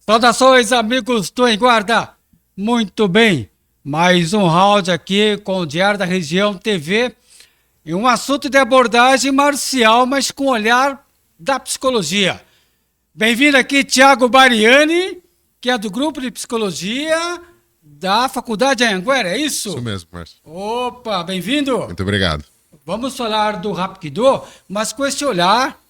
Saudações, amigos do Em Guarda. Muito bem, mais um round aqui com o Diário da Região TV e um assunto de abordagem marcial, mas com olhar da psicologia. Bem-vindo aqui, Thiago Bariani, que é do grupo de psicologia da Faculdade Anhanguera, é isso? Isso mesmo, Márcio. Opa, bem-vindo. Muito obrigado. Vamos falar do Hapkido, mas com esse olhar,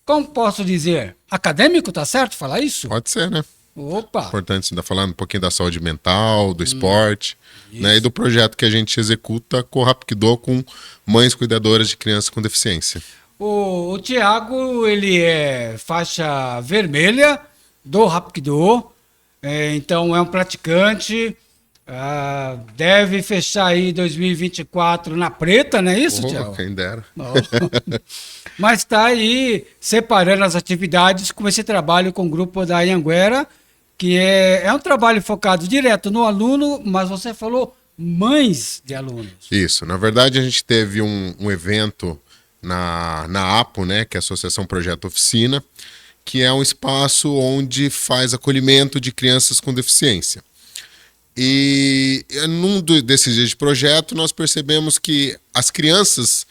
como posso dizer, acadêmico, tá certo falar isso? Pode ser, né? Opa. Importante você estar falando um pouquinho da saúde mental, do esporte, né? E do projeto que a gente executa com o Hapkido com mães cuidadoras de crianças com deficiência. O Thiago, ele é faixa vermelha do Hapkido, então é um praticante, deve fechar aí 2024 na preta, não é isso, Thiago? Quem dera. Mas está aí separando as atividades com esse trabalho com o grupo da Anhanguera, que é um trabalho focado direto no aluno, mas você falou mães de alunos. Isso, na verdade a gente teve um evento na APO, né, que é a Associação Projeto Oficina, que é um espaço onde faz acolhimento de crianças com deficiência. E num desses dias de projeto nós percebemos que as crianças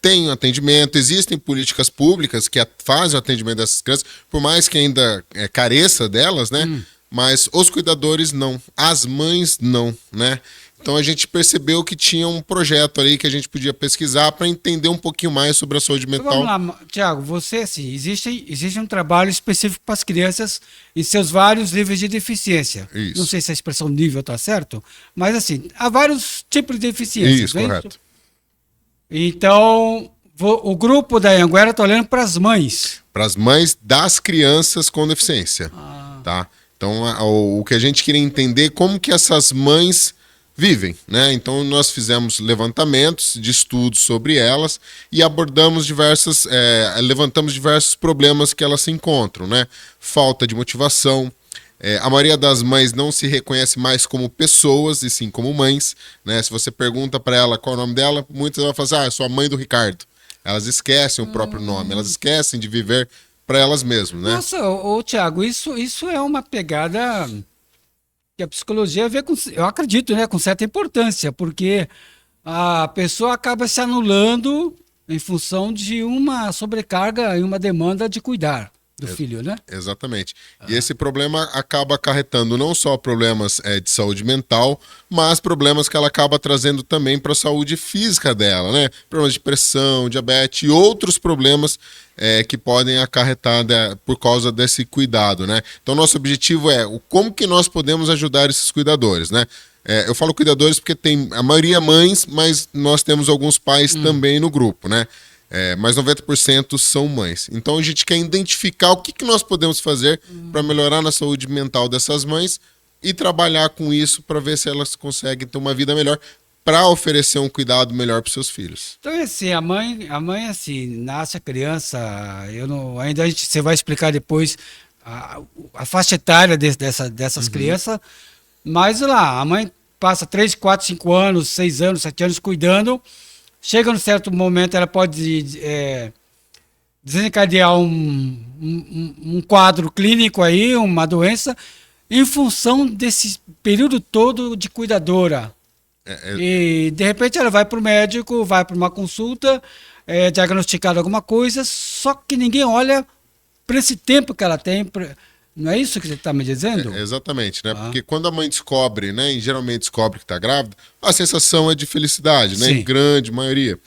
têm um atendimento, existem políticas públicas que fazem o atendimento dessas crianças, por mais que ainda careça delas, né? Mas os cuidadores não, as mães não, né? Então a gente percebeu que tinha um projeto ali que a gente podia pesquisar para entender um pouquinho mais sobre a saúde mental. Então, vamos lá, Thiago, você, assim, existe um trabalho específico para as crianças em seus vários níveis de deficiência. Isso. Não sei se a expressão nível está certo, mas assim, há vários tipos de deficiência. Isso, correto. Então, o grupo da Anhanguera está olhando para as mães. Para as mães das crianças com deficiência, tá? Então, o que a gente queria entender como que essas mães vivem, né? Então nós fizemos levantamentos de estudos sobre elas e abordamos levantamos diversos problemas que elas se encontram, né? Falta de motivação, a maioria das mães não se reconhece mais como pessoas e sim como mães, né? Se você pergunta para ela qual é o nome dela, muitas vão falar, eu sou a mãe do Ricardo. Elas esquecem o próprio nome, elas esquecem de viver para elas mesmas, né? Nossa, Thiago, isso é uma pegada que a psicologia vê com, eu acredito, né, com certa importância, porque a pessoa acaba se anulando em função de uma sobrecarga e uma demanda de cuidar do filho, né? Exatamente. E esse problema acaba acarretando não só problemas de saúde mental, mas problemas que ela acaba trazendo também para a saúde física dela, né? Problemas de pressão, diabetes e outros problemas que podem acarretar por causa desse cuidado, né? Então, nosso objetivo é como que nós podemos ajudar esses cuidadores, né? Eu falo cuidadores porque tem a maioria mães, mas nós temos alguns pais também no grupo, né? Mas 90% são mães. Então a gente quer identificar o que nós podemos fazer para melhorar na saúde mental dessas mães e trabalhar com isso para ver se elas conseguem ter uma vida melhor para oferecer um cuidado melhor para os seus filhos. Então, assim, a mãe assim, nasce a criança, você vai explicar depois a faixa etária dessas crianças, mas lá, a mãe passa 3, 4, 5 anos, 6 anos, 7 anos cuidando. Chega num certo momento, ela pode desencadear um quadro clínico aí, uma doença, em função desse período todo de cuidadora. E, de repente, ela vai para o médico, vai para uma consulta, diagnosticada alguma coisa, só que ninguém olha para esse tempo que ela tem. Não é isso que você está me dizendo? Exatamente, né? Porque quando a mãe descobre, né, e geralmente descobre que está grávida, a sensação é de felicidade, né? Sim. Em grande maioria.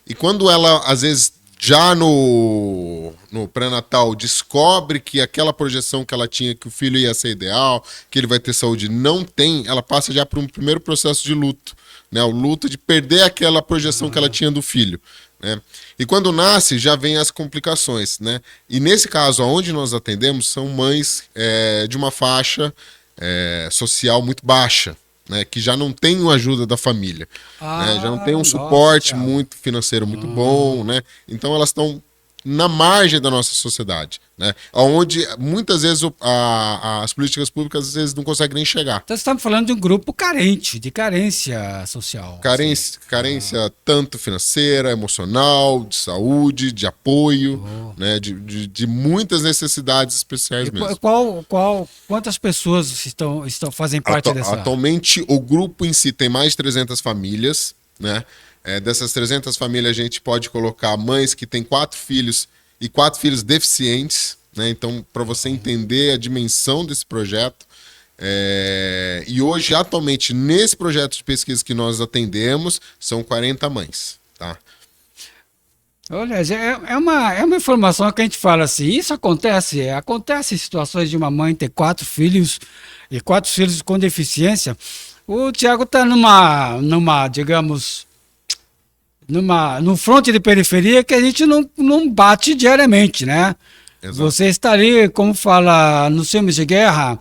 E quando ela, às vezes, já no pré-natal, descobre que aquela projeção que ela tinha, que o filho ia ser ideal, que ele vai ter saúde, não tem, ela passa já para um primeiro processo de luto, né? O luto de perder aquela projeção que ela tinha do filho, né? E quando nasce, já vem as complicações, né? E nesse caso, onde nós atendemos, são mães de uma faixa social muito baixa, né? Que já não tem a ajuda da família, né? Já não tem um suporte muito financeiro muito bom, né? Então elas estão na margem da nossa sociedade, né? Onde muitas vezes as políticas públicas às vezes não conseguem nem chegar. Então, estamos falando de um grupo carente, de carência social. Carência tanto financeira, emocional, de saúde, de apoio, né? De muitas necessidades especiais mesmo. Quantas pessoas fazem parte dessa? Atualmente, o grupo em si tem mais de 300 famílias, né? Dessas 300 famílias, a gente pode colocar mães que têm 4 filhos e 4 filhos deficientes, né? Então, para você entender a dimensão desse projeto. E hoje, atualmente, nesse projeto de pesquisa que nós atendemos, são 40 mães, tá? Olha, é uma informação que a gente fala assim, isso acontece em situações de uma mãe ter 4 filhos e 4 filhos com deficiência. O Thiago está digamos, num fronte de periferia que a gente não bate diariamente, né? Exato. Você está ali, como fala nos filmes de guerra,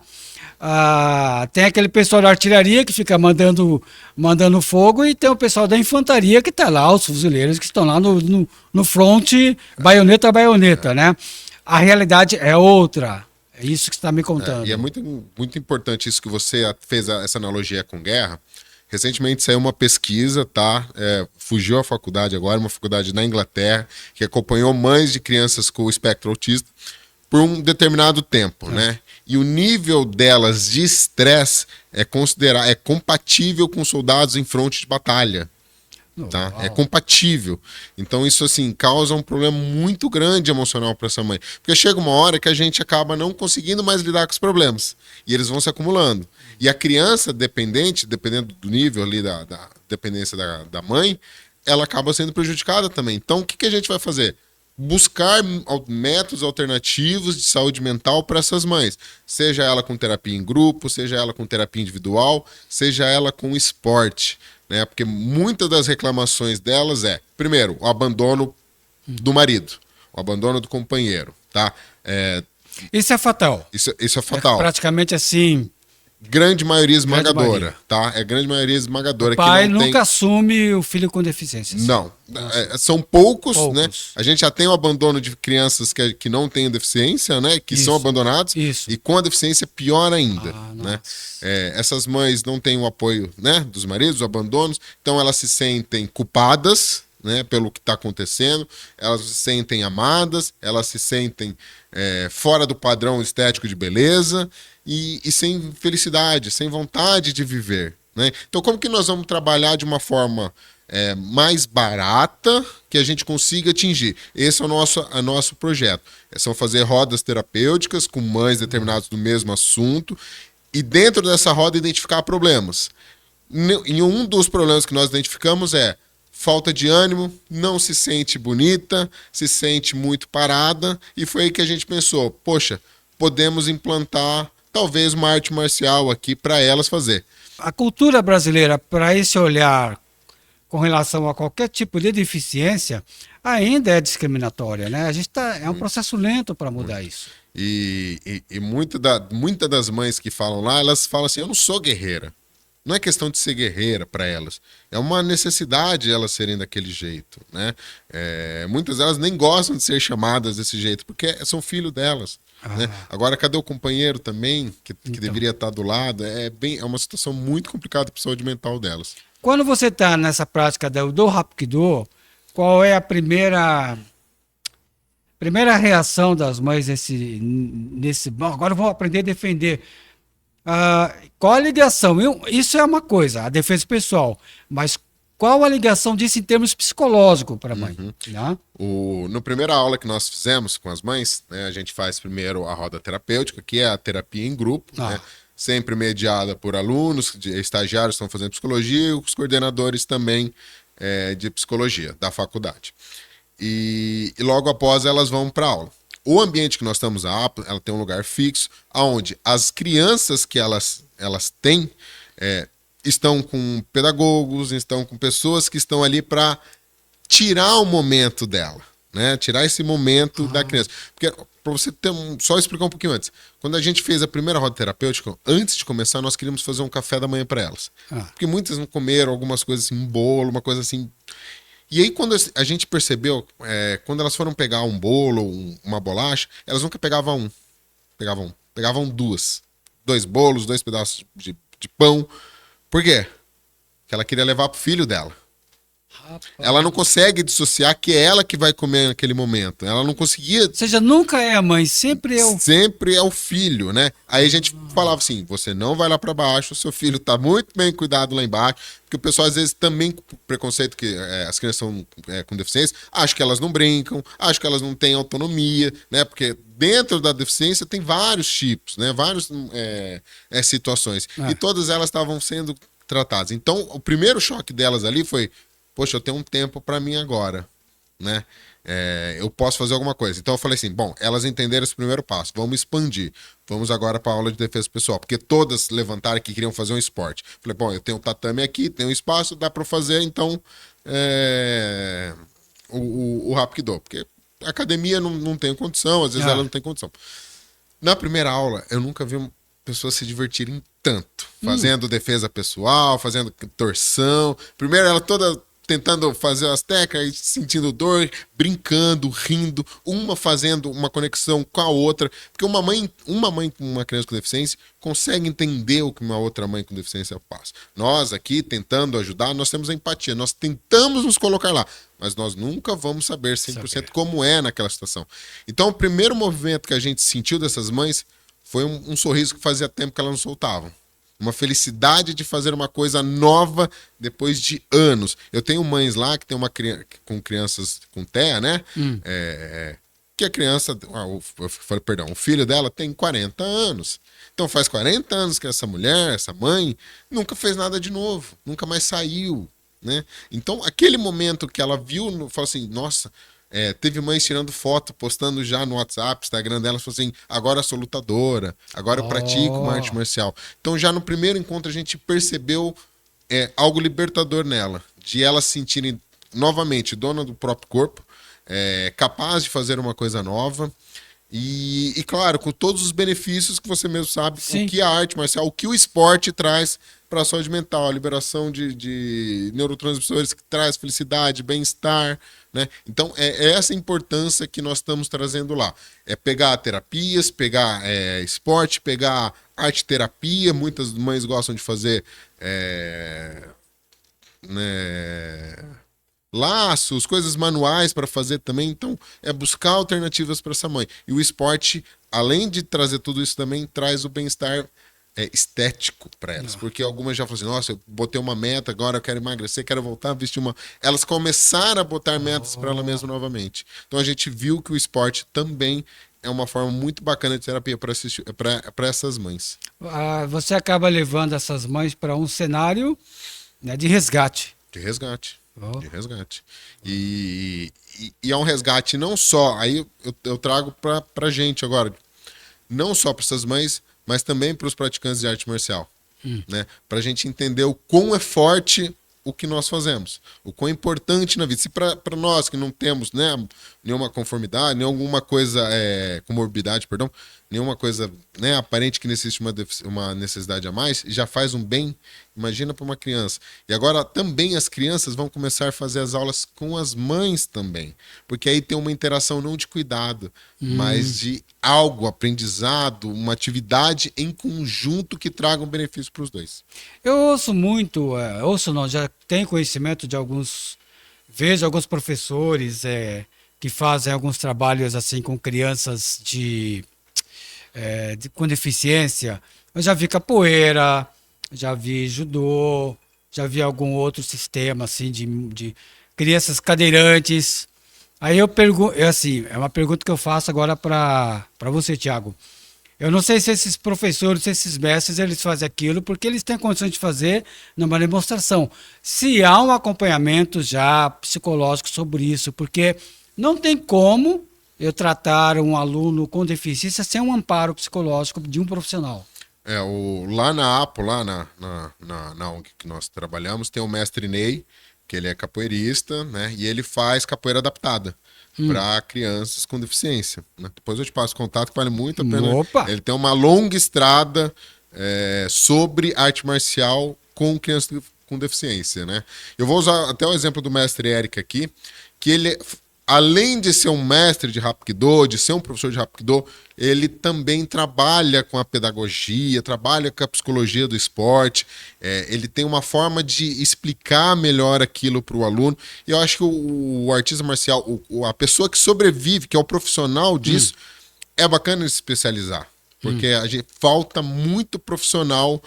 tem aquele pessoal da artilharia que fica mandando fogo e tem o pessoal da infantaria que está lá, os fuzileiros que estão lá no fronte, baioneta a baioneta, né? A realidade é outra. É isso que você está me contando. E é muito, muito importante isso que você fez essa analogia com guerra. Recentemente saiu uma pesquisa, tá? Fugiu a faculdade agora, uma faculdade na Inglaterra, que acompanhou mães de crianças com espectro autista por um determinado tempo, né? E o nível delas de estresse é compatível com soldados em fronte de batalha. Tá? É compatível. Então isso assim causa um problema muito grande emocional para essa mãe, porque chega uma hora que a gente acaba não conseguindo mais lidar com os problemas e eles vão se acumulando. E a criança dependendo do nível ali da dependência da mãe, ela acaba sendo prejudicada também. Então o que a gente vai fazer? Buscar métodos alternativos de saúde mental para essas mães, seja ela com terapia em grupo, seja ela com terapia individual, seja ela com esporte. Né? Porque muitas das reclamações delas primeiro, o abandono do marido, o abandono do companheiro, tá? Isso é fatal. Isso é fatal. Praticamente assim. Grande maioria esmagadora, tá? Grande maioria esmagadora. O pai que não nunca assume o filho com deficiência. Assim. Não. São poucos, né? A gente já tem o abandono de crianças que não têm deficiência, né? Que são abandonados. Isso. E com a deficiência, pior ainda, né? Essas mães não têm o apoio, né? Dos maridos, os abandonos. Então, elas se sentem culpadas, né? Pelo que está acontecendo. Elas se sentem amadas. Elas se sentem fora do padrão estético de beleza. E sem felicidade, sem vontade de viver, né? Então, como que nós vamos trabalhar de uma forma mais barata que a gente consiga atingir? Esse é o nosso projeto. São fazer rodas terapêuticas com mães determinadas do mesmo assunto e dentro dessa roda identificar problemas. E um dos problemas que nós identificamos falta de ânimo, não se sente bonita, se sente muito parada, e foi aí que a gente pensou, poxa, podemos implantar talvez uma arte marcial aqui para elas fazer. A cultura brasileira, para esse olhar com relação a qualquer tipo de deficiência, ainda é discriminatória, né? A gente é um processo lento para mudar isso. E muita das mães que falam lá, elas falam assim, eu não sou guerreira. Não é questão de ser guerreira para elas. É uma necessidade elas serem daquele jeito, né? Muitas delas nem gostam de ser chamadas desse jeito, porque são filhos delas. Né? Agora, cadê o companheiro também, que deveria estar do lado? É uma situação muito complicada para a saúde mental delas. Quando você está nessa prática do Hapkido, qual é a primeira reação das mães nesse bom, agora eu vou aprender a defender. Qual a ligação? Isso é uma coisa, a defesa pessoal, mas qual a ligação disso em termos psicológicos para a mãe? Né? No primeira aula que nós fizemos com as mães, né, a gente faz primeiro a roda terapêutica, que é a terapia em grupo, né, sempre mediada por alunos, estagiários que estão fazendo psicologia e os coordenadores também de psicologia da faculdade. E logo após elas vão para a aula. O ambiente que nós estamos ela tem um lugar fixo, onde as crianças que elas têm estão com pedagogos, estão com pessoas que estão ali para tirar o momento dela, né? Tirar esse momento da criança. Porque, para você só explicar um pouquinho antes, quando a gente fez a primeira roda terapêutica, antes de começar, nós queríamos fazer um café da manhã para elas. Porque muitas não comeram algumas coisas assim, um bolo, uma coisa assim. E aí, quando a gente percebeu, quando elas foram pegar um bolo, uma bolacha, elas nunca pegavam um. Pegavam duas. 2 bolos, 2 pedaços de pão. Por quê? Porque ela queria levar pro filho dela. Rapaz. Ela não consegue dissociar que é ela que vai comer naquele momento. Ela não conseguia. Ou seja, nunca é a mãe, sempre é o... Sempre é o filho, né? Aí a gente falava assim: você não vai lá pra baixo, seu filho tá muito bem cuidado lá embaixo. Porque o pessoal, às vezes, também com preconceito que as crianças são com deficiência, acha que elas não brincam, acha que elas não têm autonomia, né? Porque dentro da deficiência tem vários tipos, né? Várias situações. E todas elas estavam sendo tratadas. Então, o primeiro choque delas ali foi: poxa, eu tenho um tempo pra mim agora, né? Eu posso fazer alguma coisa. Então eu falei assim, bom, elas entenderam esse primeiro passo, vamos expandir. Vamos agora para a aula de defesa pessoal, porque todas levantaram que queriam fazer um esporte. Falei, bom, eu tenho um tatame aqui, tenho um espaço, dá para fazer, então o Rapkido, porque a academia não tem condição, às vezes ela não tem condição. Na primeira aula, eu nunca vi pessoas se divertirem tanto, fazendo defesa pessoal, fazendo torção. Primeiro ela toda tentando fazer as técnicas, sentindo dor, brincando, rindo, uma fazendo uma conexão com a outra. Porque uma mãe com uma criança com deficiência consegue entender o que uma outra mãe com deficiência passa. Nós aqui, tentando ajudar, nós temos a empatia, nós tentamos nos colocar lá, mas nós nunca vamos saber 100% como é naquela situação. Então, o primeiro movimento que a gente sentiu dessas mães foi um sorriso que fazia tempo que elas não soltavam. Uma felicidade de fazer uma coisa nova depois de anos. Eu tenho mães lá que tem uma criança com crianças com TEA, né? Que a criança, o filho dela tem 40 anos. Então faz 40 anos que essa mulher, essa mãe, nunca fez nada de novo, nunca mais saiu, né? Então aquele momento que ela viu, falou assim, nossa... teve mães tirando foto, postando já no WhatsApp, Instagram dela, falou assim, agora eu sou lutadora, agora eu pratico uma arte marcial. Então já no primeiro encontro a gente percebeu algo libertador nela, de ela se sentirem novamente dona do próprio corpo, capaz de fazer uma coisa nova. E claro, com todos os benefícios que você mesmo sabe, o que a arte marcial, o que o esporte traz para a saúde mental, a liberação de neurotransmissores que traz felicidade, bem-estar, né? Então, é essa importância que nós estamos trazendo lá. É pegar terapias, pegar esporte, pegar arte-terapia. Muitas mães gostam de fazer laços, coisas manuais para fazer também. Então, é buscar alternativas para essa mãe. E o esporte, além de trazer tudo isso, também traz o bem-estar estético para elas. Porque algumas já falam assim, nossa, eu botei uma meta, agora eu quero emagrecer, quero voltar a vestir uma... Elas começaram a botar metas para ela mesma novamente. Então, a gente viu que o esporte também é uma forma muito bacana de terapia para essas mães. Você acaba levando essas mães para um cenário, né, de resgate. De resgate. De resgate. E é um resgate não só, aí eu trago pra gente agora, não só para essas mães, mas também para os praticantes de arte marcial, né? Pra gente entender o quão é forte o que nós fazemos, o quão é importante na vida. Se para nós que não temos, né, nenhuma conformidade, nenhuma coisa, comorbidade, perdão, nenhuma coisa, né, aparente que necessite uma necessidade a mais, já faz um bem, imagina para uma criança. E agora também as crianças vão começar a fazer as aulas com as mães também, porque aí tem uma interação não de cuidado, mas de algo, aprendizado, uma atividade em conjunto que traga um benefício para os dois. Eu ouço muito, já tenho conhecimento de vejo alguns professores que fazem alguns trabalhos assim com crianças com deficiência. Eu já vi capoeira, já vi judô, já vi algum outro sistema assim de crianças cadeirantes. Aí eu pergunto, é uma pergunta que eu faço agora para você, Thiago. Eu não sei se esses professores, se esses mestres, eles fazem aquilo porque eles têm condições de fazer numa demonstração. Se há um acompanhamento já psicológico sobre isso, porque não tem como eu tratar um aluno com deficiência sem um amparo psicológico de um profissional. Lá na APO, lá na ONG que nós trabalhamos, tem o mestre Ney, que ele é capoeirista, né? E ele faz capoeira adaptada para crianças com deficiência, né? Depois eu te passo contato, que vale muito a pena. Opa! Ele tem uma longa estrada sobre arte marcial com crianças com deficiência, né? Eu vou usar até o exemplo do mestre Eric aqui, que ele, além de ser um mestre de Hapkido, de ser um professor de Hapkido, ele também trabalha com a pedagogia, trabalha com a psicologia do esporte, ele tem uma forma de explicar melhor aquilo para o aluno. E eu acho que o artista marcial, a pessoa que sobrevive, que é o profissional disso, é bacana ele se especializar. Porque falta muito profissional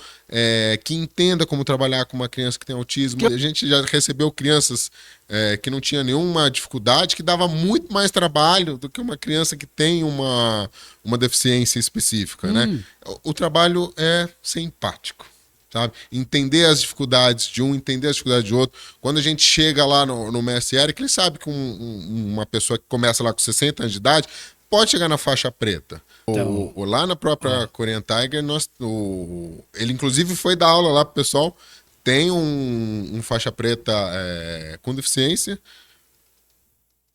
que entenda como trabalhar com uma criança que tem autismo. A gente já recebeu crianças que não tinham nenhuma dificuldade, que dava muito mais trabalho do que uma criança que tem uma deficiência específica, né? O trabalho é ser empático, sabe? Entender as dificuldades de um, entender as dificuldades de outro. Quando a gente chega lá no mestre Eric, ele sabe que uma pessoa que começa lá com 60 anos de idade pode chegar na faixa preta. Então, lá na própria Korean Tiger, ele inclusive foi dar aula lá pro pessoal. Tem um faixa preta com deficiência.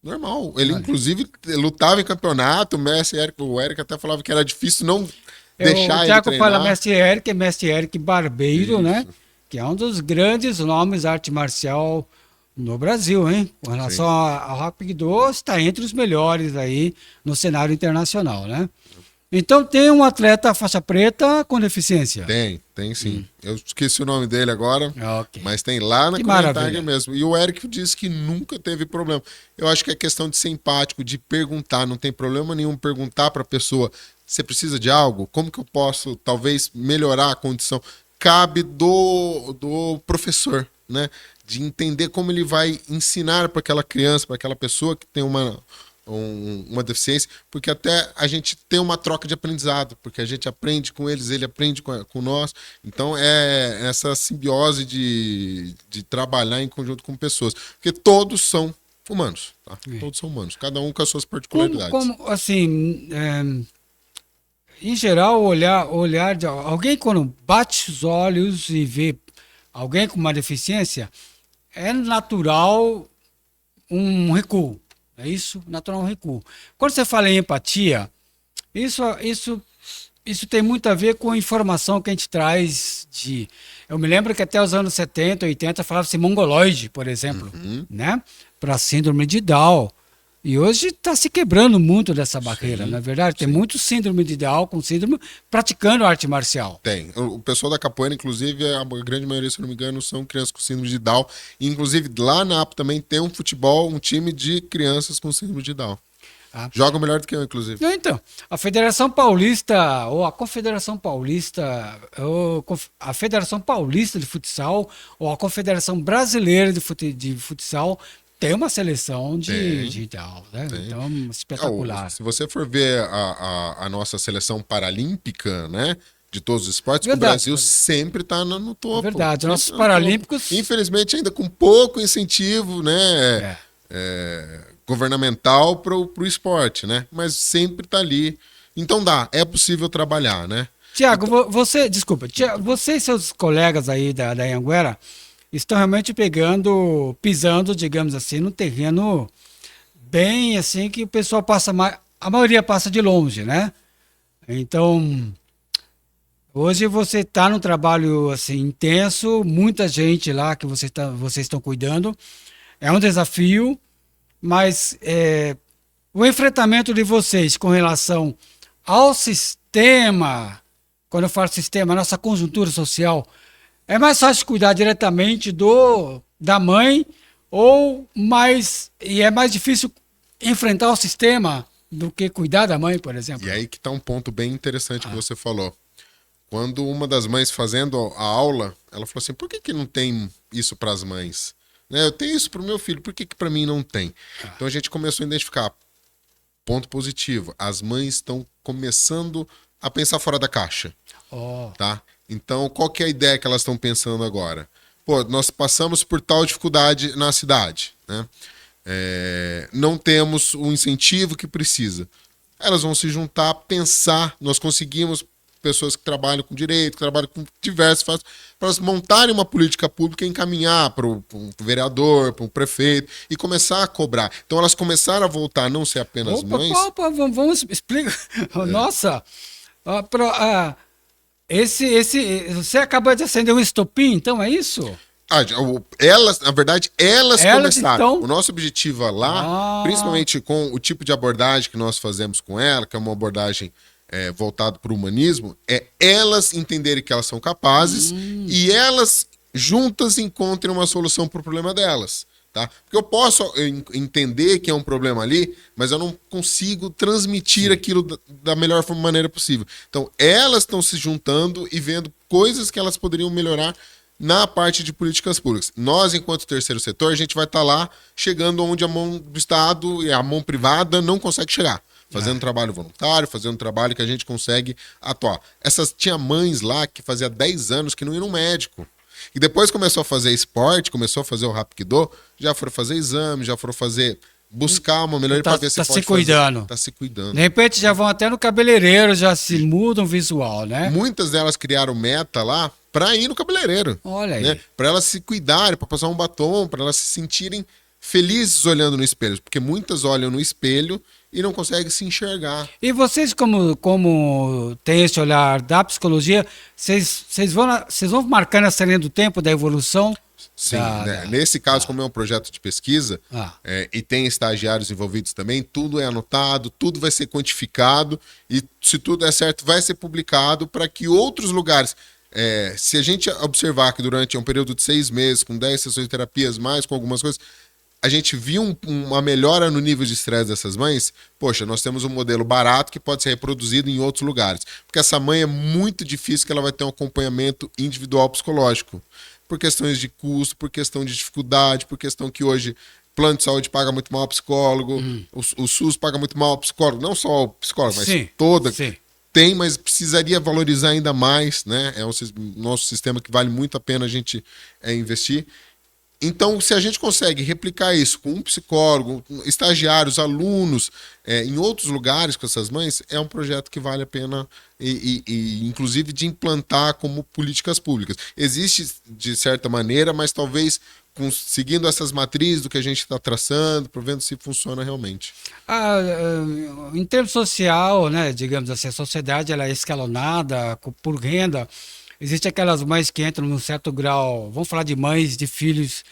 Normal. Ele, inclusive, lutava em campeonato. O Eric até falava que era difícil não deixar ele treinar. O Thiago fala mestre Eric Barbeiro, isso, né? Que é um dos grandes nomes da arte marcial no Brasil, hein? Com relação ao Hapkido, está entre os melhores aí no cenário internacional, né? Então tem um atleta faixa preta com deficiência? Tem sim. Eu esqueci o nome dele agora, mas tem lá na Korean Tiger mesmo. E o Eric disse que nunca teve problema. Eu acho que é questão de ser empático, de perguntar, não tem problema nenhum perguntar para a pessoa, você precisa de algo? Como que eu posso talvez melhorar a condição? Cabe do professor, né? De entender como ele vai ensinar para aquela criança, para aquela pessoa que tem uma deficiência, porque até a gente tem uma troca de aprendizado, porque a gente aprende com eles, ele aprende com nós. Então é essa simbiose de trabalhar em conjunto com pessoas, porque todos são humanos, tá? Todos são humanos, cada um com as suas particularidades. Como assim, em geral, olhar de alguém quando bate os olhos e vê alguém com uma deficiência, é natural um recuo. É isso? Natural um recuo. Quando você fala em empatia, isso tem muito a ver com a informação que a gente traz de... Eu me lembro que até os anos 70, 80 falava-se mongoloide, por exemplo, né? Para síndrome de Down. E hoje está se quebrando muito dessa barreira, não é verdade? Tem muito síndrome de Down com síndrome praticando arte marcial. Tem. O pessoal da capoeira, inclusive, a grande maioria, se não me engano, são crianças com síndrome de Down. E, inclusive, lá na APO também tem um futebol, um time de crianças com síndrome de Down. Jogam melhor do que eu, inclusive. Então, a Federação Paulista, ou a Confederação Paulista, ou a Federação Paulista de Futsal, ou a Confederação Brasileira de Futsal, tem uma seleção de Down, né? Então, espetacular. Se você for ver a nossa seleção paralímpica, né? De todos os esportes, o Brasil sempre está no topo. Verdade, nossos paralímpicos... Infelizmente, ainda com pouco incentivo, né? Governamental para o esporte, né? Mas sempre está ali. Então é possível trabalhar, né? Tiago, você e seus colegas aí da Anhanguera estão realmente pisando, digamos assim, no terreno bem assim que o pessoal a maioria passa de longe, né? Então, hoje você está num trabalho assim intenso, muita gente lá que vocês estão cuidando, é um desafio, mas o enfrentamento de vocês com relação ao sistema, quando eu falo sistema, a nossa conjuntura social, é mais fácil cuidar diretamente da mãe e é mais difícil enfrentar o sistema do que cuidar da mãe, por exemplo? E aí que está um ponto bem interessante que você falou. Quando uma das mães fazendo a aula, ela falou assim, por que não tem isso para as mães? Né, eu tenho isso para o meu filho, por que para mim não tem? Então a gente começou a identificar ponto positivo. As mães estão começando a pensar fora da caixa. Tá? Então, qual que é a ideia que elas estão pensando agora? Pô, nós passamos por tal dificuldade na cidade, né? Não temos o incentivo que precisa. Elas vão se juntar, pensar, nós conseguimos pessoas que trabalham com direito, que trabalham com diversos fatos, para elas montarem uma política pública e encaminhar para o vereador, para o prefeito e começar a cobrar. Então elas começaram a voltar a não ser apenas mães. Vamos explicar. Nossa, você acabou de acender um estopim, então é isso? Elas, na verdade, elas começaram. Então... O nosso objetivo lá, principalmente com o tipo de abordagem que nós fazemos com ela, que é uma abordagem voltada para o humanismo, é elas entenderem que elas são capazes e elas juntas encontrem uma solução para o problema delas. Tá? Porque eu posso entender que é um problema ali, mas eu não consigo transmitir aquilo da melhor maneira possível. Então, elas estão se juntando e vendo coisas que elas poderiam melhorar na parte de políticas públicas. Nós, enquanto terceiro setor, a gente vai estar lá chegando onde a mão do Estado e a mão privada não consegue chegar. Fazendo trabalho voluntário, fazendo trabalho que a gente consegue atuar. Tinha mães lá que fazia 10 anos que não iam no médico. E depois começou a fazer esporte, começou a fazer o Hapkido, já foram fazer exame, já foram buscar uma melhoria para ver se pode se cuidando. Tá se cuidando. De repente já vão até no cabeleireiro, já se mudam o visual, né? Muitas delas criaram meta lá para ir no cabeleireiro. Olha aí. Né? Para elas se cuidarem, para passar um batom, para elas se sentirem felizes olhando no espelho. Porque muitas olham no espelho e não conseguem se enxergar. E vocês, como tem esse olhar da psicologia, vocês vão marcando essa linha do tempo da evolução? Sim, né? Nesse caso, como é um projeto de pesquisa e tem estagiários envolvidos também, tudo é anotado, tudo vai ser quantificado e, se tudo é certo, vai ser publicado para que outros lugares... se a gente observar que durante um período de 6 meses, com 10 sessões de terapias, mais com algumas coisas, a gente viu uma melhora no nível de estresse dessas mães, poxa, nós temos um modelo barato que pode ser reproduzido em outros lugares. Porque essa mãe é muito difícil que ela vai ter um acompanhamento individual psicológico. Por questões de custo, por questão de dificuldade, por questão que hoje plano de saúde paga muito mal o psicólogo, o SUS paga muito mal o psicólogo, não só o psicólogo, mas toda... Sim. Tem, mas precisaria valorizar ainda mais, né? É um nosso sistema que vale muito a pena a gente investir. Então, se a gente consegue replicar isso com um psicólogo, estagiários, alunos, em outros lugares com essas mães, é um projeto que vale a pena, inclusive, de implantar como políticas públicas. Existe, de certa maneira, mas talvez seguindo essas matrizes do que a gente está traçando, para vendo se funciona realmente. Em termos social, né, digamos assim, a sociedade ela é escalonada por renda. Existem aquelas mães que entram num certo grau, vamos falar de mães de filhos,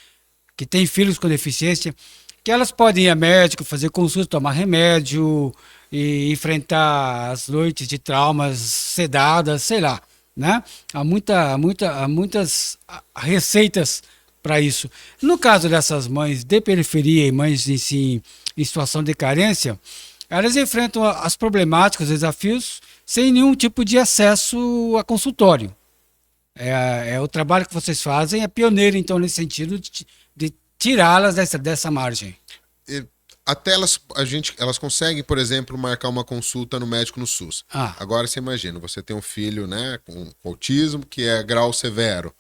que têm filhos com deficiência, que elas podem ir a médico, fazer consulta, tomar remédio e enfrentar as noites de traumas sedadas, sei lá, né? Há muitas receitas para isso. No caso dessas mães de periferia e mães em situação de carência, elas enfrentam as problemáticas, os desafios, sem nenhum tipo de acesso a consultório. O trabalho que vocês fazem é pioneiro, então, nesse sentido de tirá-las dessa margem. Até elas conseguem, por exemplo, marcar uma consulta no médico no SUS. Agora você imagina, você tem um filho, né, com autismo, que é grau severo.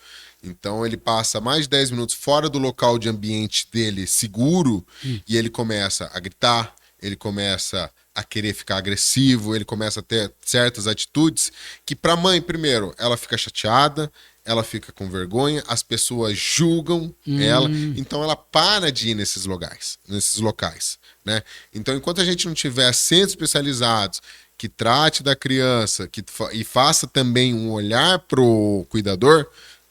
Então ele passa mais de 10 minutos fora do local de ambiente dele seguro e ele começa a gritar, ele começa a querer ficar agressivo, ele começa a ter certas atitudes que para a mãe, primeiro, ela fica chateada, ela fica com vergonha, as pessoas julgam ela, então ela para de ir nesses locais, né? Então, enquanto a gente não tiver centros especializados que trate da criança e faça também um olhar pro cuidador,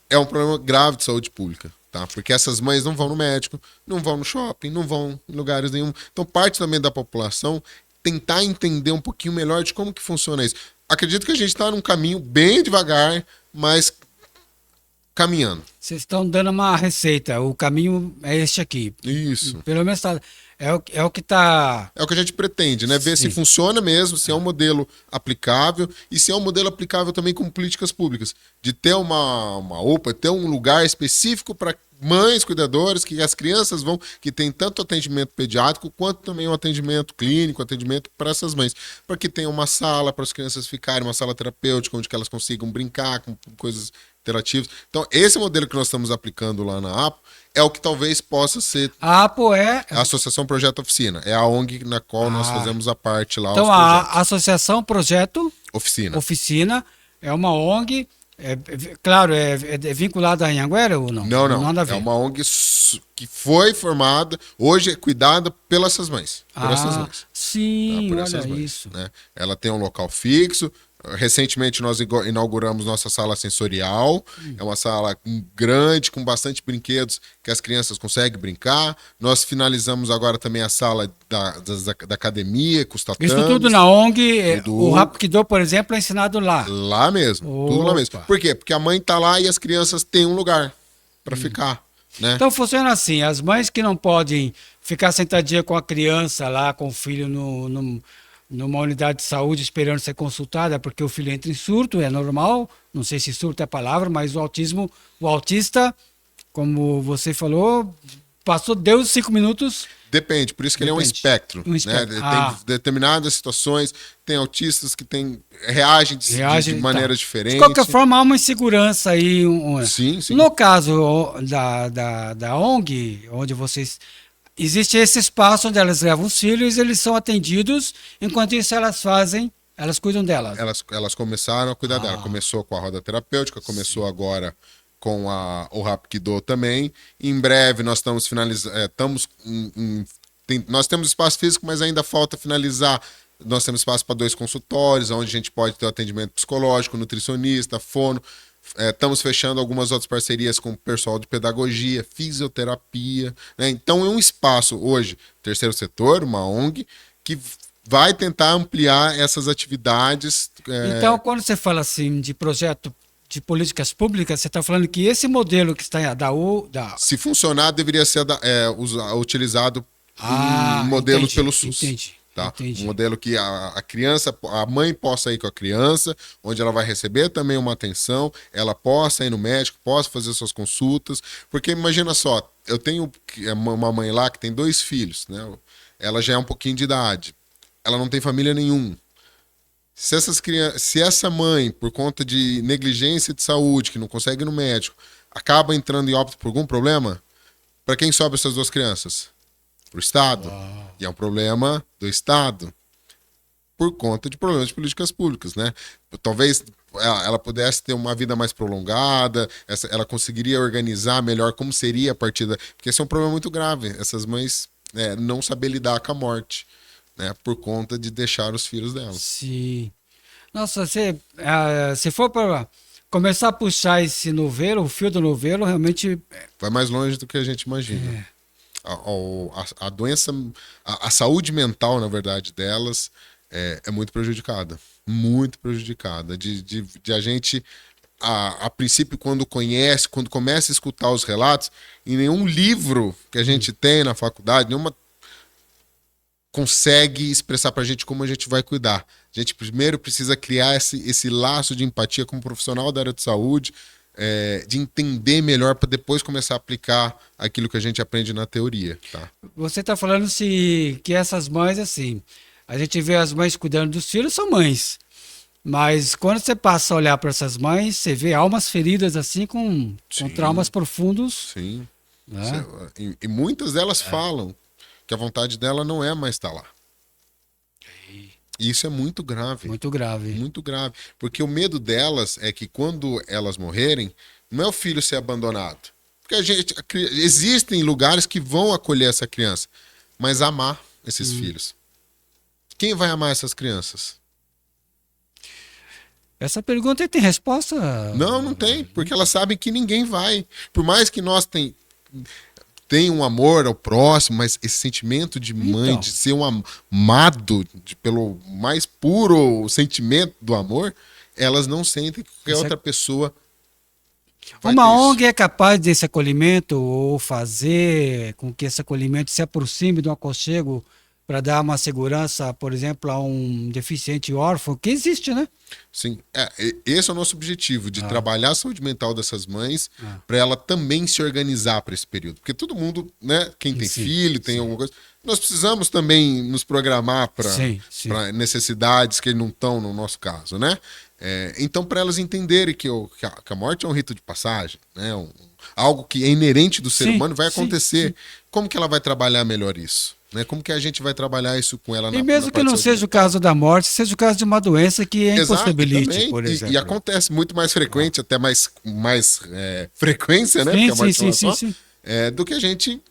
é um problema grave de saúde pública. Tá? Porque essas mães não vão no médico, não vão no shopping, não vão em lugares nenhum. Então, parte também da população tentar entender um pouquinho melhor de como que funciona isso. Acredito que a gente está num caminho bem devagar, mas caminhando. Vocês estão dando uma receita, o caminho é este aqui. Isso. Pelo menos é o que está... É o que a gente pretende, né? Ver se funciona mesmo, se é um modelo aplicável e se é um modelo aplicável também com políticas públicas. De ter uma UPA, ter um lugar específico para mães cuidadoras, que as crianças vão, que tem tanto atendimento pediátrico quanto também um atendimento clínico, atendimento para essas mães. Para que tenha uma sala para as crianças ficarem, uma sala terapêutica onde que elas consigam brincar com coisas interativas. Então, esse modelo que nós estamos aplicando lá na APO é o que talvez possa ser... A APO é... A Associação Projeto Oficina. É a ONG na qual nós fazemos a parte lá. Então, a Associação Projeto Oficina é uma ONG... claro, é vinculada a Anhanguera ou não? Não. É uma ONG que foi formada, hoje é cuidada pelas essas mães. Por essas mães. Sim, por olha essas mães, isso. Né? Ela tem um local fixo, Recentemente nós inauguramos nossa sala sensorial. É uma sala grande, com bastante brinquedos que as crianças conseguem brincar. Nós finalizamos agora também a sala da academia, com os tatames. Isso tudo na ONG, Tudo. o Hapkido, por exemplo, é ensinado lá. Lá mesmo, tudo lá mesmo. Por quê? Porque a mãe tá lá e as crianças têm um lugar para ficar, né? Então funciona assim, as mães que não podem ficar sentadinha com a criança lá, com o filho numa unidade de saúde esperando ser consultada, porque o filho entra em surto, é normal, não sei se surto é a palavra, mas o autista, como você falou, deu os 5 minutos. Depende, por isso que ele é um espectro. Um espectro. Né? Tem determinadas situações, tem autistas que reagem de maneiras diferentes. De qualquer forma, há uma insegurança aí. Sim, sim. No caso da ONG, onde vocês... Existe esse espaço onde elas levam os filhos, eles são atendidos, enquanto isso elas cuidam delas. Elas começaram a cuidar dela. Começou com a roda terapêutica, começou agora com o Hapkido também. Em breve nós estamos finalizando. Nós temos espaço físico, mas ainda falta finalizar. Nós temos espaço para 2 consultórios, onde a gente pode ter o atendimento psicológico, nutricionista, fono. Estamos fechando algumas outras parcerias com o pessoal de pedagogia, fisioterapia, né? Então é um espaço hoje, terceiro setor, uma ONG, que vai tentar ampliar essas atividades. Então, quando você fala assim de projeto de políticas públicas, você está falando que esse modelo que está Se funcionar, deveria ser utilizado em modelos pelo SUS. Entendi. Tá? Um modelo que a mãe possa ir com a criança, onde ela vai receber também uma atenção, ela possa ir no médico, possa fazer suas consultas, porque imagina só, eu tenho uma mãe lá que tem 2 filhos, né? Ela já é um pouquinho de idade, ela não tem família nenhuma. Se essa mãe, por conta de negligência de saúde, que não consegue ir no médico, acaba entrando em óbito por algum problema, para quem sobra essas 2 crianças? Para o Estado. E é um problema do Estado por conta de problemas de políticas públicas, né? Talvez ela pudesse ter uma vida mais prolongada, ela conseguiria organizar melhor como seria a partida, porque esse é um problema muito grave, essas mães não saber lidar com a morte, né? Por conta de deixar os filhos delas. Sim. Nossa, se for para começar a puxar esse novelo, o fio do novelo, realmente... Vai mais longe do que a gente imagina. A doença, a saúde mental, na verdade, delas é muito prejudicada. Muito prejudicada. De a gente, a princípio, quando começa a escutar os relatos, em nenhum livro que a gente tem na faculdade, nenhuma consegue expressar pra gente como a gente vai cuidar. A gente primeiro precisa criar esse laço de empatia como profissional da área de saúde, de entender melhor para depois começar a aplicar aquilo que a gente aprende na teoria. Tá? Você está falando que essas mães, assim, a gente vê as mães cuidando dos filhos, são mães. Mas quando você passa a olhar para essas mães, você vê almas feridas assim com traumas profundos. Sim. Né? E muitas delas falam que a vontade dela não é mais estar lá. E isso é muito grave. Muito grave. Muito grave. Porque o medo delas é que quando elas morrerem, não é o filho ser abandonado. Porque existem lugares que vão acolher essa criança, mas amar esses filhos. Quem vai amar essas crianças? Essa pergunta tem resposta? Não tem, porque elas sabem que ninguém vai. Por mais que nós tem um amor ao próximo, mas esse sentimento de mãe, de ser um amado pelo mais puro sentimento do amor, elas não sentem que qualquer outra pessoa vai Uma ter isso. ONG é capaz desse acolhimento ou fazer com que esse acolhimento se aproxime do aconchego para dar uma segurança, por exemplo, a um deficiente órfão, que existe, né? Sim, esse é o nosso objetivo, de trabalhar a saúde mental dessas mães, para ela também se organizar para esse período. Porque todo mundo, né, quem tem filho, tem alguma coisa, nós precisamos também nos programar para necessidades que não estão no nosso caso, né? Então, para elas entenderem que a morte é um rito de passagem, né? Algo que é inerente do ser humano vai acontecer. Como que ela vai trabalhar melhor isso? Né? Como que a gente vai trabalhar isso com ela E mesmo que não seja o caso da morte, seja o caso de uma doença que impossibilite, por exemplo. E acontece muito mais frequente, até mais frequência, né? Sim, Porque a morte sim. do que a gente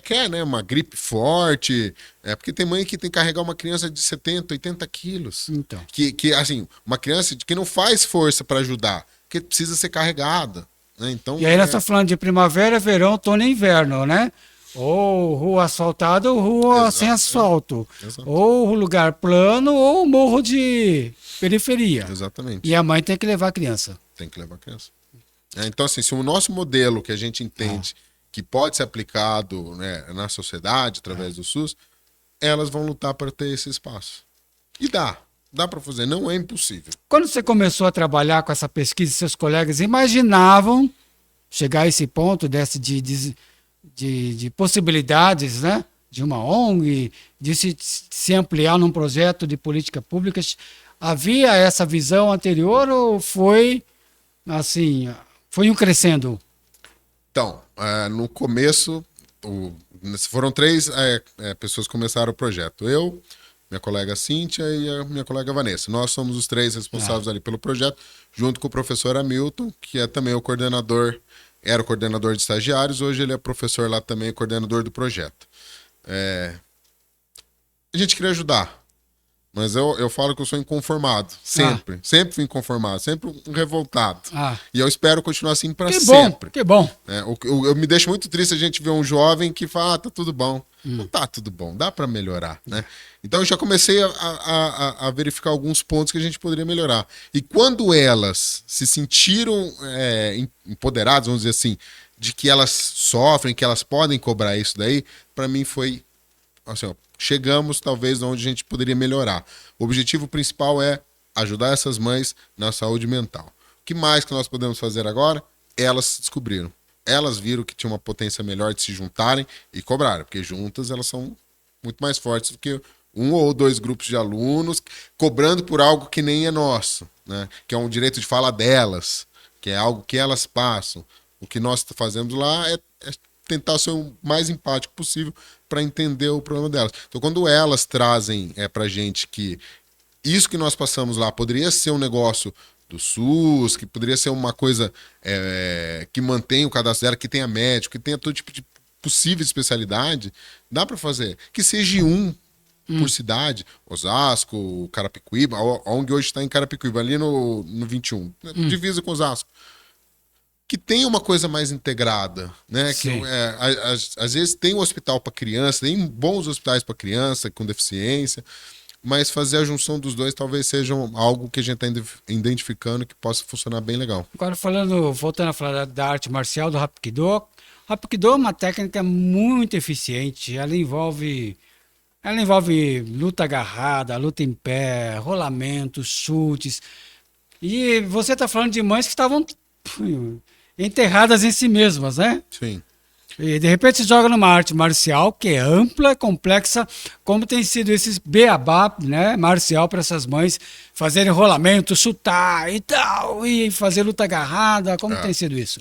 quer, né? Uma gripe forte. Porque tem mãe que tem que carregar uma criança de 70, 80 quilos. Então. Que assim, uma criança que não faz força para ajudar, que precisa ser carregada. Né? Então, E aí nós estamos falando de primavera, verão, outono e inverno, né? Ou rua asfaltada ou rua Exato, sem asfalto. Exato. Ou lugar plano ou morro de periferia. Exatamente. E a mãe tem que levar a criança. Tem que levar a criança. Então, assim, se o nosso modelo que a gente entende que pode ser aplicado, né, na sociedade, através do SUS, elas vão lutar para ter esse espaço. E dá para fazer, não é impossível. Quando você começou a trabalhar com essa pesquisa, seus colegas imaginavam chegar a esse ponto de possibilidades, né? De uma ONG, de se ampliar num projeto de política pública? Havia essa visão anterior ou foi assim, foi um crescendo? Então, no começo, foram 3 pessoas que começaram o projeto. Eu, minha colega Cíntia e a minha colega Vanessa. Nós somos os 3 responsáveis ali pelo projeto, junto com o professor Hamilton, que é também o coordenador, era o coordenador de estagiários, hoje ele é professor lá também, coordenador do projeto. A gente queria ajudar, mas eu falo que eu sou inconformado, sempre. Sempre fui inconformado, sempre um revoltado. E eu espero continuar assim para sempre. Que bom. Eu me deixo muito triste a gente ver um jovem que fala, tá tudo bom. Não tá tudo bom, dá para melhorar, né? Então eu já comecei a verificar alguns pontos que a gente poderia melhorar. E quando elas se sentiram empoderadas, vamos dizer assim, de que elas sofrem, que elas podem cobrar isso daí, para mim foi assim, chegamos talvez onde a gente poderia melhorar. O objetivo principal é ajudar essas mães na saúde mental. O que mais que nós podemos fazer agora? Elas descobriram. Elas viram que tinha uma potência melhor de se juntarem e cobraram, porque juntas elas são muito mais fortes do que 1 ou 2 grupos de alunos cobrando por algo que nem é nosso, né? Que é um direito de fala delas, que é algo que elas passam. O que nós fazemos lá é tentar ser o mais empático possível para entender o problema delas. Então, quando elas trazem para a gente que isso que nós passamos lá poderia ser um negócio do SUS, que poderia ser uma coisa que mantenha o cadastro dela, que tenha médico, que tenha todo tipo de possível especialidade, dá para fazer. Que seja por cidade, Osasco, Carapicuíba, a ONG hoje está em Carapicuíba, ali no 21, divisa com Osasco. Que tem uma coisa mais integrada, né? Que, às vezes tem um hospital para criança, tem bons hospitais para criança com deficiência, mas fazer a junção dos dois talvez seja algo que a gente está identificando que possa funcionar bem legal. Agora voltando a falar da arte marcial, do Hapkido. Hapkido é uma técnica muito eficiente, ela envolve luta agarrada, luta em pé, rolamentos, chutes. E você está falando de mães que estavam enterradas em si mesmas, né? Sim. E de repente se joga numa arte marcial que é ampla, complexa, como tem sido esse beabá, né, marcial para essas mães fazerem rolamento, chutar e tal, e fazer luta agarrada, como tem sido isso?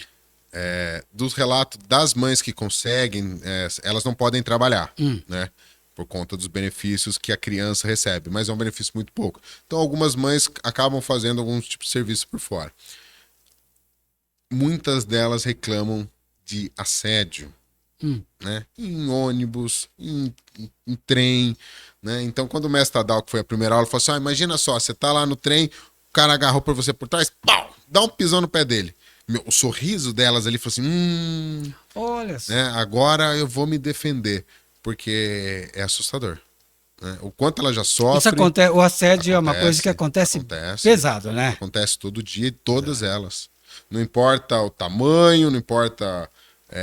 Dos relatos das mães que conseguem, elas não podem trabalhar, né? Por conta dos benefícios que a criança recebe, mas é um benefício muito pouco. Então algumas mães acabam fazendo alguns tipos de serviço por fora. Muitas delas reclamam de assédio, né? Em ônibus, em trem, né? Então, quando o mestre Tadal, que foi a primeira aula, falou assim, imagina só, você tá lá no trem, o cara agarrou por você por trás, pau, dá um pisão no pé dele. O sorriso delas ali falou assim, olha só. Né? Agora eu vou me defender, porque é assustador. Né? O quanto ela já sofre. Isso acontece, o assédio é uma coisa que acontece pesado, né? Acontece todo dia, todas elas. Não importa o tamanho, não importa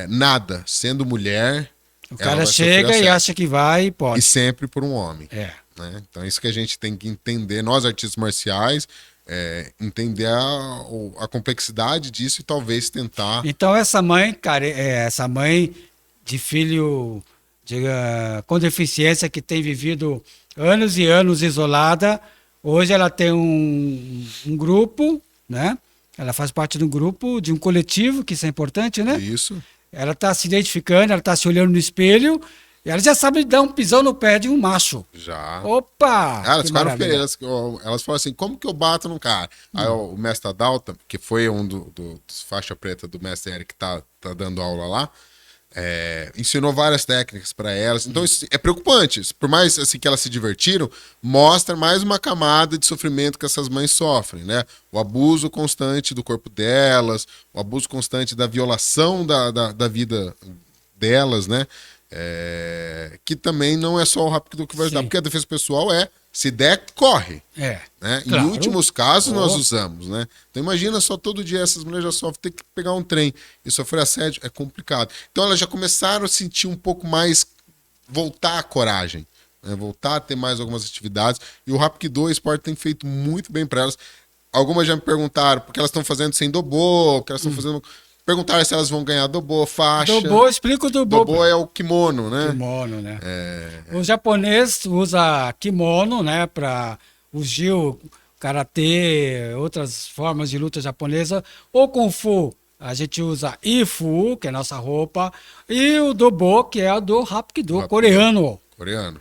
nada. Sendo mulher, o cara chega e acha que vai e pode. E sempre por um homem. É. Né? Então é isso que a gente tem que entender, nós artistas marciais, entender a complexidade disso e talvez tentar... Então essa mãe, cara, essa mãe de filho com deficiência que tem vivido anos e anos isolada, hoje ela tem um grupo, né? Ela faz parte de um grupo, de um coletivo, que isso é importante, né? Isso. Ela está se identificando, ela está se olhando no espelho, e ela já sabe dar um pisão no pé de um macho. Já. Opa! Elas ficaram felizes. Elas falaram assim, como que eu bato num cara? Aí o mestre Adalta, que foi um dos faixa preta do mestre Eric que tá dando aula lá, Ensinou várias técnicas para elas. Então isso é preocupante. Por mais assim que elas se divertiram, mostra mais uma camada de sofrimento que essas mães sofrem, né? O abuso constante do corpo delas, o abuso constante da violação da vida delas, né? Que também não é só o Rápido que vai ajudar, Sim. porque a defesa pessoal se der, corre. Né? Claro. Em últimos casos, nós usamos, né? Então imagina só todo dia essas mulheres já sofrem ter que pegar um trem e sofrer assédio, é complicado. Então elas já começaram a sentir um pouco mais, voltar à coragem, né? Voltar a ter mais algumas atividades. E o Rapkido, o esporte tem feito muito bem para elas. Algumas já me perguntaram porque elas estão fazendo sem dobô, porque elas estão fazendo... Perguntaram se elas vão ganhar dobô, faixa. Dobô, explica o dobô. Dobô é o kimono, né? Kimono, né? O japonês usa kimono, né? Para o Jiu, karatê, outras formas de luta japonesa. O Kung Fu, a gente usa Ifu, que é a nossa roupa. E o dobô, que é o do Rapkido, coreano. Coreano.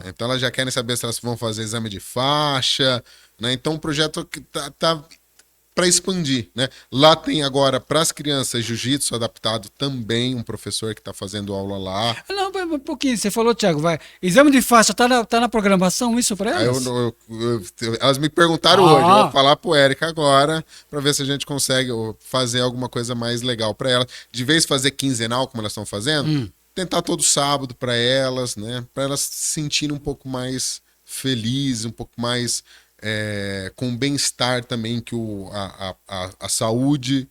Então elas já querem saber se elas vão fazer exame de faixa, né? Então o projeto que tá para expandir, né? Lá tem agora para as crianças jiu-jitsu adaptado também, um professor que está fazendo aula lá. Não, um pouquinho, você falou, Thiago, vai. Exame de faixa, tá na programação isso para elas? Elas me perguntaram hoje, eu vou falar pro Érica agora para ver se a gente consegue fazer alguma coisa mais legal para elas. De vez fazer quinzenal, como elas estão fazendo, tentar todo sábado para elas, né? Para elas se sentirem um pouco mais felizes, um pouco mais com bem-estar também que a saúde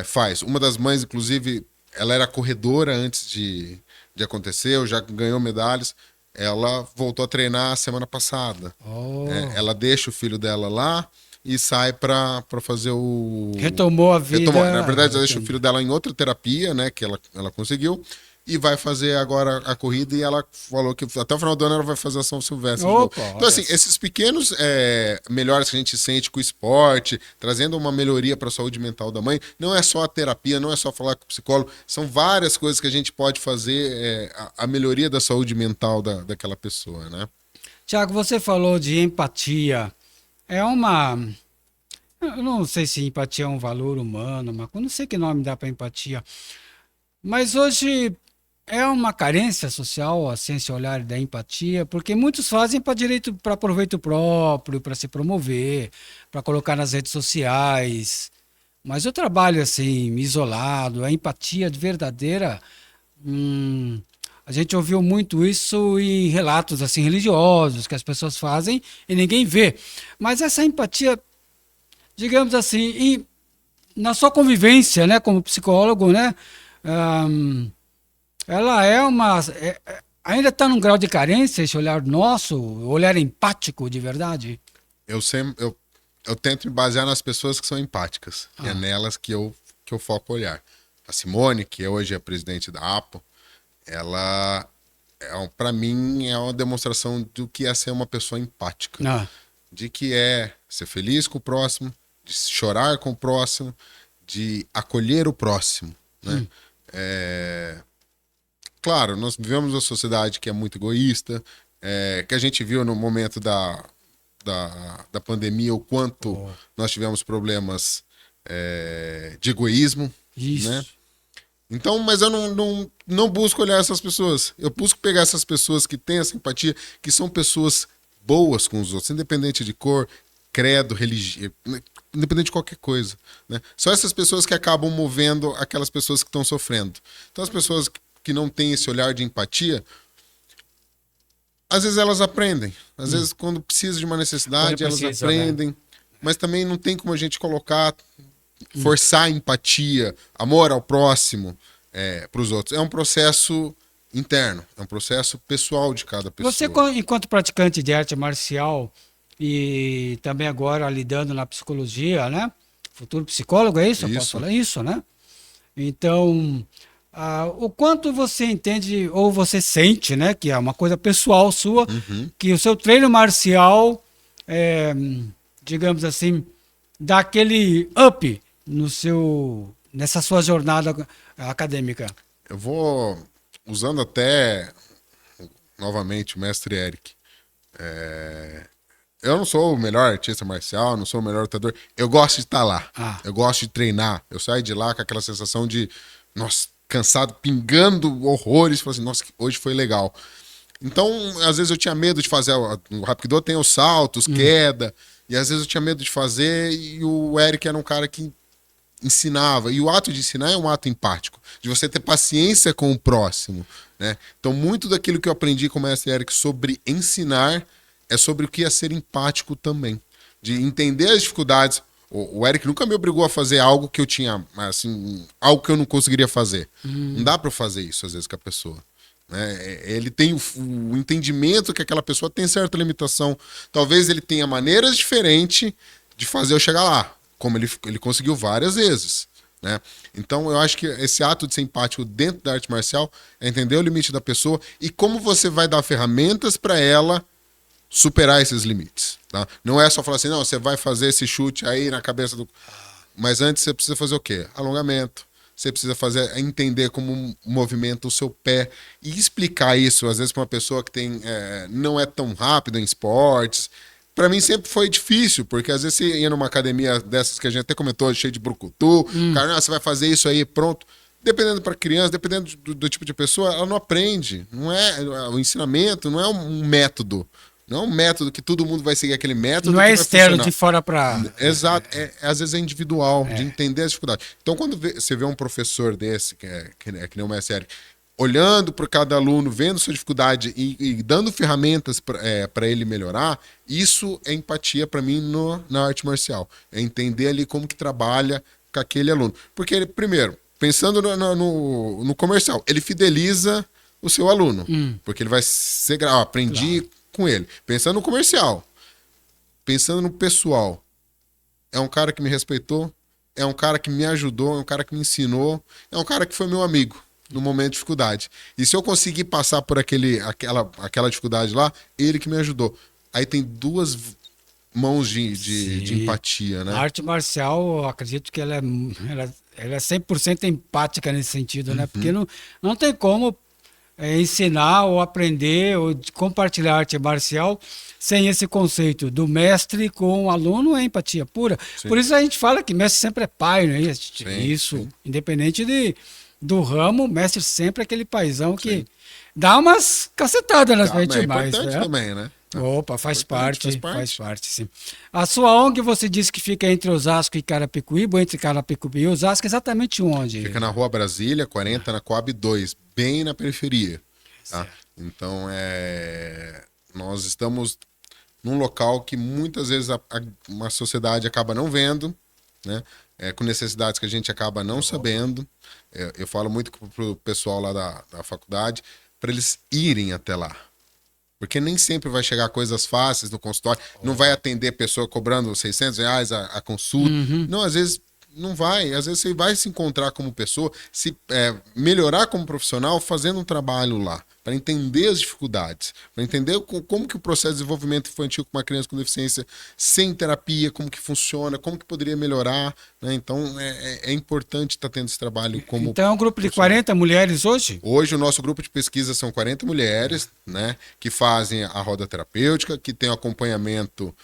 faz. Uma das mães, inclusive, ela era corredora antes de acontecer, já ganhou medalhas. Ela voltou a treinar semana passada. Ela deixa o filho dela lá e sai para fazer Retomou a vida. Na verdade, ela deixa o filho dela em outra terapia, né, que ela conseguiu. E vai fazer agora a corrida, e ela falou que até o final do ano ela vai fazer a São Silvestre. Então, assim, esses pequenos melhores que a gente sente com o esporte, trazendo uma melhoria para a saúde mental da mãe, não é só a terapia, não é só falar com o psicólogo, são várias coisas que a gente pode fazer a melhoria da saúde mental daquela pessoa, né? Tiago, você falou de empatia. Eu não sei se empatia é um valor humano, mas eu não sei que nome dá para empatia. Mas hoje é uma carência social, assim, esse olhar da empatia, porque muitos fazem para proveito próprio, para se promover, para colocar nas redes sociais. Mas o trabalho assim, isolado, a empatia verdadeira, a gente ouviu muito isso em relatos assim religiosos que as pessoas fazem e ninguém vê. Mas essa empatia, digamos assim, na sua convivência, né, como psicólogo, né? Ela ainda está num grau de carência, esse olhar nosso, olhar empático de verdade? Eu tento me basear nas pessoas que são empáticas. E é nelas que eu foco o olhar. A Simone, que hoje é presidente da APO, ela, para mim, é uma demonstração do que é ser uma pessoa empática. De que é ser feliz com o próximo, de chorar com o próximo, de acolher o próximo, né? Claro, nós vivemos uma sociedade que é muito egoísta, que a gente viu no momento da pandemia o quanto nós tivemos problemas de egoísmo, né? Então, mas eu não busco olhar essas pessoas. Eu busco pegar essas pessoas que têm essa empatia, que são pessoas boas com os outros, independente de cor, credo, religião, independente de qualquer coisa, né? São essas pessoas que acabam movendo aquelas pessoas que estão sofrendo. Então, as pessoas que não têm esse olhar de empatia, às vezes elas aprendem. Às vezes, quando precisa de uma necessidade, elas aprendem. Né? Mas também não tem como a gente forçar a empatia, amor ao próximo para os outros. É um processo interno, é um processo pessoal de cada pessoa. Você, enquanto praticante de arte marcial e também agora lidando na psicologia, né? Futuro psicólogo, é isso? Eu posso falar isso, né? Então, o quanto você entende ou você sente, né? Que é uma coisa pessoal sua, que o seu treino marcial, digamos assim, dá aquele up nessa sua jornada acadêmica. Eu vou usando até novamente o mestre Eric. Eu não sou o melhor artista marcial, não sou o melhor lutador. Eu gosto de estar lá. Eu gosto de treinar. Eu saio de lá com aquela sensação de, nossa, cansado, pingando horrores, falei assim, nossa, hoje foi legal. Então, às vezes eu tinha medo de fazer, o Hapkido tem os saltos, queda, e às vezes eu tinha medo de fazer, e o Eric era um cara que ensinava, e o ato de ensinar é um ato empático, de você ter paciência com o próximo, né? Então, muito daquilo que eu aprendi com o mestre Eric sobre ensinar é sobre o que é ser empático também, de entender as dificuldades. O Eric nunca me obrigou a fazer algo que eu tinha, assim, algo que eu não conseguiria fazer. Não dá para fazer isso, às vezes, com a pessoa. Né? Ele tem o entendimento que aquela pessoa tem certa limitação. Talvez ele tenha maneiras diferentes de fazer eu chegar lá, como ele conseguiu várias vezes. Né? Então, eu acho que esse ato de ser empático dentro da arte marcial é entender o limite da pessoa e como você vai dar ferramentas para ela superar esses limites. Tá? Não é só falar assim, não, você vai fazer esse chute aí na cabeça do... Mas antes você precisa fazer o quê? Alongamento. Você precisa fazer, entender como movimenta o seu pé e explicar isso, às vezes, para uma pessoa que não é tão rápida em esportes. Para mim sempre foi difícil, porque às vezes você ia numa academia dessas que a gente até comentou, cheio de brucutu, cara, você vai fazer isso aí, pronto. Dependendo para criança, dependendo do tipo de pessoa, ela não aprende. Não é, o ensinamento não é um método. Não é um método que todo mundo vai seguir aquele método. Não é externo, de fora para... Exato. Às vezes é individual, de entender as dificuldades. Então, quando você vê um professor desse, que nem o mestre Eric, olhando para cada aluno, vendo sua dificuldade e dando ferramentas para ele melhorar, isso é empatia para mim na arte marcial. É entender ali como que trabalha com aquele aluno. Porque ele, primeiro, pensando no comercial, ele fideliza o seu aluno. Porque ele vai ser... aprendi... Claro. Com ele, pensando no comercial, pensando no pessoal, é um cara que me respeitou, é um cara que me ajudou, é um cara que me ensinou, é um cara que foi meu amigo no momento de dificuldade. E se eu conseguir passar por aquela dificuldade lá, ele que me ajudou. Aí tem duas mãos de empatia, né? A arte marcial, eu acredito que ela é 100% empática nesse sentido, né? Porque não tem como ensinar ou aprender ou compartilhar arte marcial sem esse conceito do mestre com o aluno, é empatia pura. Sim. Por isso a gente fala que mestre sempre é pai, né? Isso, independente do ramo, o mestre sempre é aquele paizão que dá umas cacetadas nas gente mais. É importante também, né? Opa, faz parte, sim. A sua ONG, você disse que fica entre Osasco e Carapicuíba, entre Carapicuíba e Osasco, exatamente onde? Fica na Rua Brasília, 40, na Coab 2, bem na periferia. Tá? Então, nós estamos num local que muitas vezes uma sociedade acaba não vendo, né? Com necessidades que a gente acaba não sabendo. Eu falo muito pro pessoal lá da faculdade, para eles irem até lá. Porque nem sempre vai chegar coisas fáceis no consultório. Não vai atender pessoa cobrando R$600 a consulta. Não, às vezes não vai. Às vezes você vai se encontrar como pessoa, melhorar como profissional fazendo um trabalho lá. Para entender as dificuldades. Para entender como que o processo de desenvolvimento infantil com uma criança com deficiência sem terapia, como que funciona, como que poderia melhorar. Né? Então, é importante estar tendo esse trabalho como... Então, é um grupo de 40 mulheres hoje? Hoje, o nosso grupo de pesquisa são 40 mulheres, né, que fazem a roda terapêutica, que tem o acompanhamento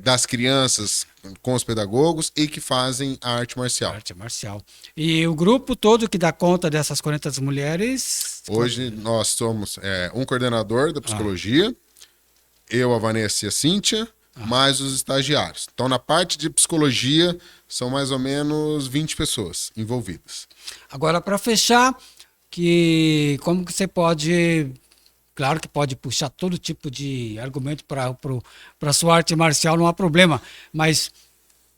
das crianças com os pedagogos e que fazem a arte marcial. Arte marcial. E o grupo todo que dá conta dessas 40 mulheres? Hoje nós somos um coordenador da psicologia, eu, a Vanessa e a Cíntia, mais os estagiários. Então, na parte de psicologia, são mais ou menos 20 pessoas envolvidas. Agora, para fechar, como que você pode... Claro que pode puxar todo tipo de argumento para a sua arte marcial, não há problema. Mas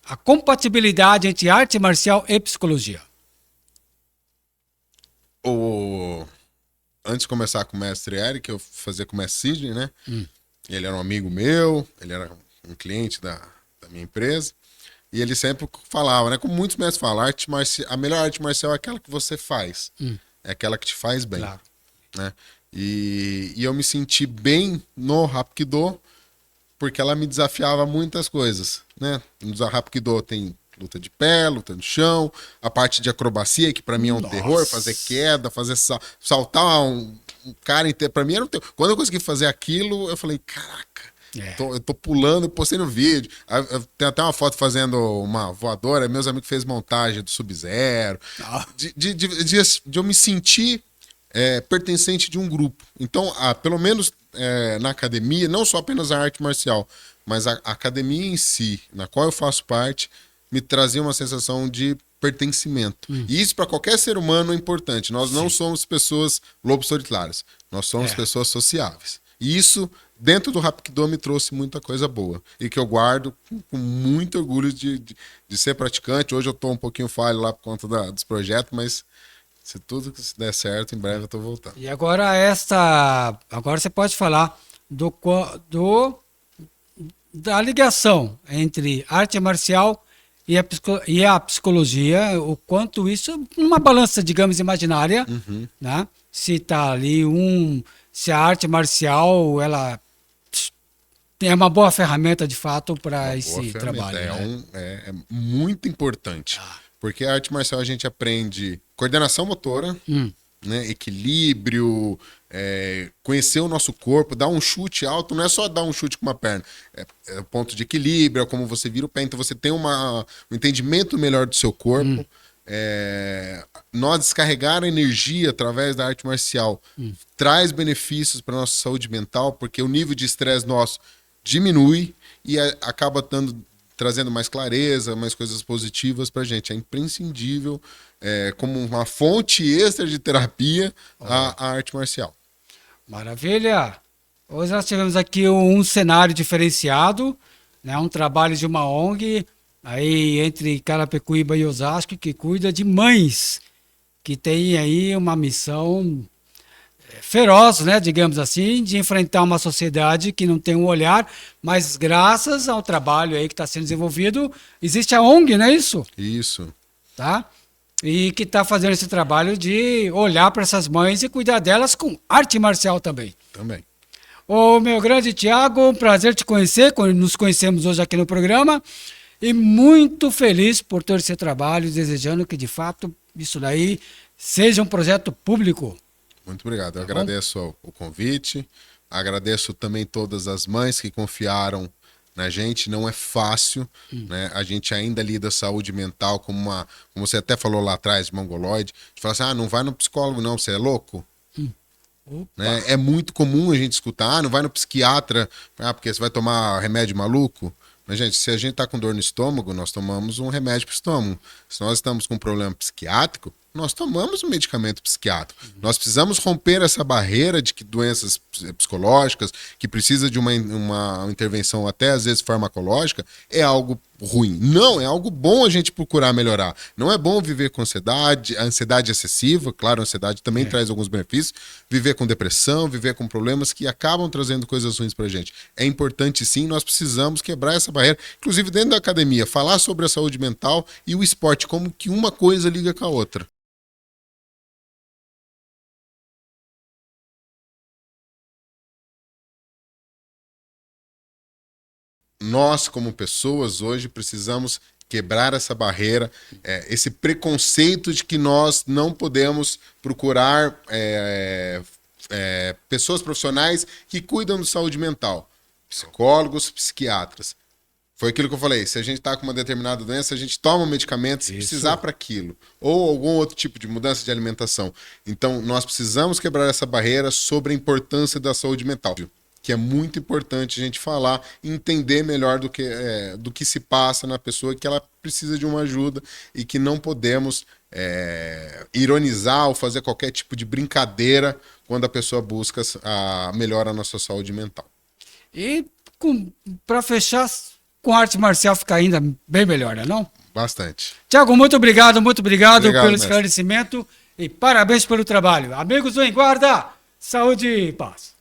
a compatibilidade entre arte marcial e psicologia. Antes de começar com o mestre Eric, eu fazia com o mestre Sidney, né? Ele era um amigo meu, ele era um cliente da minha empresa. E ele sempre falava, né? Como muitos mestres falam, a melhor arte marcial é aquela que você faz. É aquela que te faz bem. Claro. Né? E eu me senti bem no Hapkido porque ela me desafiava muitas coisas, né? No Hapkido tem luta de pé, luta no chão, a parte de acrobacia, que pra mim é um terror, fazer queda, fazer saltar um cara inteiro, pra mim era um terror. Quando eu consegui fazer aquilo, eu falei, caraca, Eu tô pulando, postei no vídeo. Tem até uma foto fazendo uma voadora, meus amigos fez montagem do Sub-Zero. De eu me sentir pertencente de um grupo. Então, pelo menos na academia, não só apenas a arte marcial, mas a academia em si, na qual eu faço parte, me trazia uma sensação de pertencimento. E isso para qualquer ser humano é importante. Nós não somos pessoas lobos solitários. Nós somos pessoas sociáveis. E isso, dentro do Hapkido, me trouxe muita coisa boa. E que eu guardo com muito orgulho de ser praticante. Hoje eu estou um pouquinho falho lá por conta dos projetos, mas se tudo der certo, em breve eu estou voltando. E agora agora você pode falar da ligação entre arte marcial e a psicologia, o quanto isso, numa balança, digamos, imaginária, né? Se tá ali se a arte marcial, ela é uma boa ferramenta, de fato, para esse trabalho. É muito importante, porque a arte marcial a gente aprende coordenação motora, né, equilíbrio, conhecer o nosso corpo, dar um chute alto, não é só dar um chute com uma perna, é ponto de equilíbrio, é como você vira o pé, então você tem um entendimento melhor do seu corpo. Nós descarregar a energia através da arte marcial traz benefícios para a nossa saúde mental, porque o nível de estresse nosso diminui e acaba trazendo mais clareza, mais coisas positivas para a gente. É imprescindível, como uma fonte extra de terapia, a arte marcial. Maravilha! Hoje nós tivemos aqui um cenário diferenciado, né? Um trabalho de uma ONG aí entre Carapicuíba e Osasco, que cuida de mães que tem aí uma missão feroz, né, digamos assim, de enfrentar uma sociedade que não tem um olhar, mas graças ao trabalho aí que está sendo desenvolvido, existe a ONG, não é isso? Isso. Tá? E que está fazendo esse trabalho de olhar para essas mães e cuidar delas com arte marcial também. Também. Ô, meu grande Thiago, um prazer te conhecer, nos conhecemos hoje aqui no programa, e muito feliz por todo esse trabalho, desejando que, de fato, isso daí seja um projeto público. Muito obrigado. Eu agradeço o convite, agradeço também todas as mães que confiaram na gente. Não é fácil, né? A gente ainda lida saúde mental como você até falou lá atrás, de mongoloide. A gente fala assim, não vai no psicólogo não, você é louco? Né? É muito comum a gente escutar, não vai no psiquiatra, porque você vai tomar remédio maluco. Mas, gente, se a gente está com dor no estômago, nós tomamos um remédio para o estômago. Se nós estamos com um problema psiquiátrico, nós tomamos um medicamento psiquiátrico. Nós precisamos romper essa barreira de que doenças psicológicas, que precisa de uma intervenção até às vezes farmacológica, é algo ruim. Não, é algo bom a gente procurar melhorar. Não é bom viver com ansiedade, a ansiedade excessiva, claro, a ansiedade também traz alguns benefícios, viver com depressão, viver com problemas que acabam trazendo coisas ruins pra gente. É importante sim, nós precisamos quebrar essa barreira, inclusive dentro da academia, falar sobre a saúde mental e o esporte, como que uma coisa liga com a outra. Nós, como pessoas, hoje precisamos quebrar essa barreira, esse preconceito de que nós não podemos procurar pessoas profissionais que cuidam de saúde mental, psicólogos, psiquiatras. Foi aquilo que eu falei, se a gente está com uma determinada doença, a gente toma um medicamento se precisar para aquilo, ou algum outro tipo de mudança de alimentação. Então, nós precisamos quebrar essa barreira sobre a importância da saúde mental, que é muito importante a gente falar e entender melhor do que se passa na pessoa, que ela precisa de uma ajuda e que não podemos ironizar ou fazer qualquer tipo de brincadeira quando a pessoa busca a melhora na sua saúde mental. E para fechar, com arte marcial fica ainda bem melhor, não? Bastante. Thiago, muito obrigado pelo mestre. esclarecimento e parabéns pelo trabalho. Amigos do Em Guarda, saúde e paz.